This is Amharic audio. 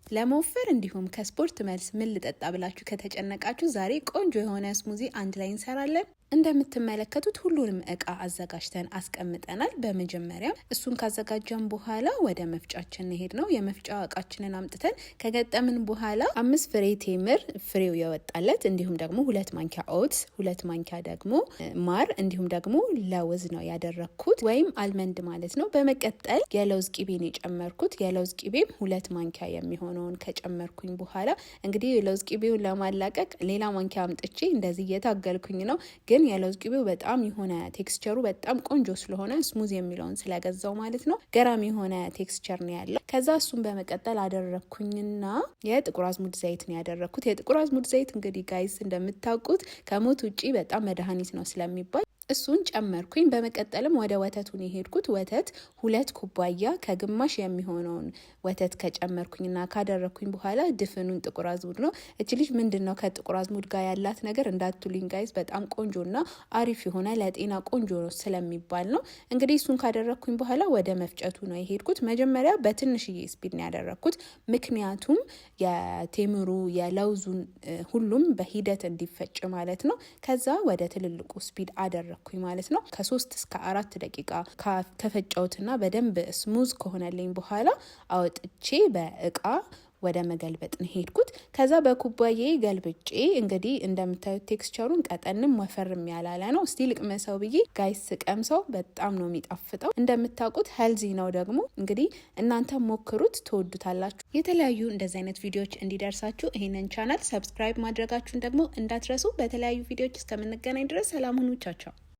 ለመወፈር እንዲሁም ከስፖርት መልስ ምን ልጠጣ ብላችሁ ከተጨነቃችሁ ዛሬ ቆንጆ የሆነ ስሙዚ አንድ ላይ እንሰራለን። እንደምትመለከቱት ሁሉንም እቃ አዘጋጅተን አስቀምጠናል። በመጀመሪያ እሱን ካዘጋጀን በኋላ ወደ መፍጫችን እንሄድ ነው። የመፍጫ እቃችንን አምጥተን ከገጠምን በኋላ 5 ፍሬ ቴምር ፍሬው የወጣለት እንዲሁም ደግሞ 2 ማንኪያ ኦትስ፣ 2 ማንኪያ ደግሞ ማር እንዲሁም ደግሞ ለውዝ ነው ያደረኩት ወይም አልመንድ ማለት ነው። በመቀጠል የለውዝ ቂቤን የጨመርኩት። የለውዝ ቂቤም 2 ማንኪያ የሚሆነውን ከጨመርኩኝ በኋላ እንግዲህ የለውዝ ቂቤውን ለማላቀቅ ሌላ ማንኪያ አምጥቼ እንደዚህ እየታገልኩኝ ነው። ግን የለውዝ ቂቤው በጣም የሆነ ቴክስቸሩ በጣም ቆንጆ ስለሆነ ስሙዝ የሚለውን ስለገዛው ማለት ነው ገራሚ የሆነ ቴክስቸር ነው ያለው። ከዛ እሱን በመቀጠል አደረኩኝና የጥቁር አዝሙድ ዘይት ነው ያደረኩት። የጥቁር አዝሙድ ዘይት እንግዲህ ጋይስ እንደምታውቁት ከሞት ውጪ በጣም መድኃኒት ነው ስለሚባል እሱን ጨመርኩኝ። በመቀጠልም ወደ ወተቱን የሄድኩት። ወተት 2 ኩባያ ከግማሽ የሚሆነውን ወተት ከጨመርኩኝና ካደረኩኝ በኋላ ድፍኑን ጥቁር አዝሙድ ነው። እቺ ልጅ ምንድነው ከጥቁር አዝሙድ ጋር ያላት ነገር እንዳትሉኝ ጋይስ፣ በጣም ቆንጆና አሪፍ የሆነ ለጤና ቆንጆ ነው ስለሚባል ነው። እንግዲህ እሱን ካደረኩኝ በኋላ ወደ መፍጨቱ ነው የሄድኩት። መጀመሪያ በትንሽዬ ስፒድ ነው ያደረኩት፣ ምክንያቱም የቴምሩ የለውዙን ሁሉም በሂደት እንዲፈጭ ማለት ነው። ከዛ ወደ ትልልቁ ስፒድ አደረኩኝ ማለት ነው። ከ3 እስከ 4 ደቂቃ ከፈጨውትና በደንብ ስሙዝ ከሆነልኝ በኋላ አወጥቼ በእቃ ወደ መገልበጥ ነው ሄድኩት። ከዛ በኩባዬ ገልብጬ እንግዲህ እንደምታዩት ቴክስቸሩን ቀጠንም ወፈርም ያላለ ነው። እስቲ ልቅመሰው ብዬ ጋይስ ቀምሰው በጣም ነው የሚጣፍጠው። እንደምታውቁት ሄልዚ ነው ደግሞ እንግዲህ እናንተ ሞክሩት ትወዱታላችሁ። የተለያዩ እንደዚህ አይነት ቪዲዮዎች እንዲደርሳችሁ ይሄንን ቻናል ሰብስክራይብ ማድረጋችሁን ደግሞ እንዳትረሱ። በተለያዩ ቪዲዮዎች እስከምንገናኝ ድረስ ሰላም ሁኑ። ቻው።